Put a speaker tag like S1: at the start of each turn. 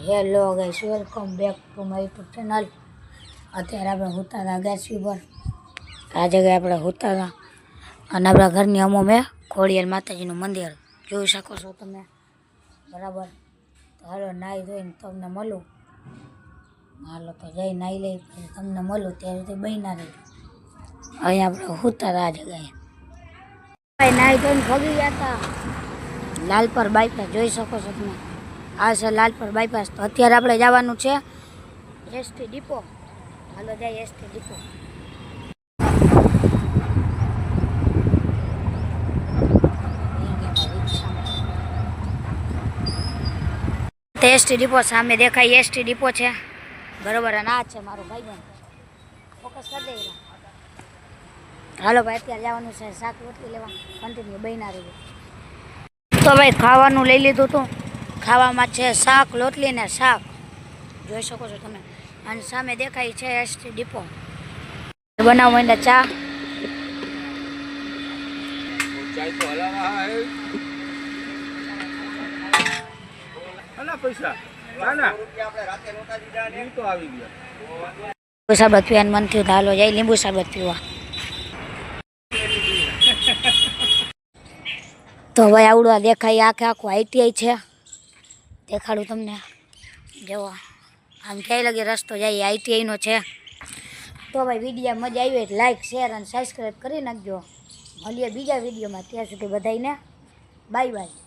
S1: Hello guys, welcome back to my YouTube channel. અત્યારે આપણે હુતારા ગેસી પર આ જગ્યાએ આપણે હુતારા અને આપણા ઘરની અમો મેં ખોડિયાર માતાજીનું મંદિર જોઈ શકો છો તમે, બરાબર। તો હાલો નાહી ધોઈને તમને મળું, હાલો તો જઈ નાહી લઈ પછી તમને મળું, ત્યારે તે બન્યા રહેજો। અહીંયા આપણે હુતારા આ જગ્યાએ નાહી ધોઈને ભગી ગયા હતા લાલપર બાયપાસ, જોઈ શકો છો તમે। આ છે લાલપર બાયપાસ। તો અત્યારે આપણે જવાનું છે એસટી ડિપો। હાલો જાય એસટી ડિપો। એસટી ડિપો સામે દેખાય, એસટી ડિપો છે, બરોબર। અને આ છે મારો ભાઈબંધ, ફોકસ કરી દે। હાલો ભાઈ, અત્યારે જવાનું છે શાક રોટલી લેવા, કન્ટિન્યુ બન્યા રહેજો। તો ભાઈ ખાવાનું લઈ લીધું હતું, ખાવામાં છે શાક રોટલી ને શાક, જોઈ શકો છો તમે। અને સામે દેખાય છે એસટી ડિપો। બનાવવા માંડ્યા ચા। શરબત પીવાનું મન થયું, હાલો જાય લીંબુ શરબત પીવા। તો ભાઈ આવડું દેખાય, આખે આખું આઈટીઆઈ છે, દેખાડું તમને। જુઓ આમ ક્યાંય લાગે રસ્તો જાય આઈટીઆઈનો છે। તો ભાઈ વિડીયો મજા આવી હોય લાઈક શેર અને સબસ્ક્રાઈબ કરી નાખજો। મળીએ બીજા વિડીયોમાં, ત્યાં સુધી બધાને બાય બાય।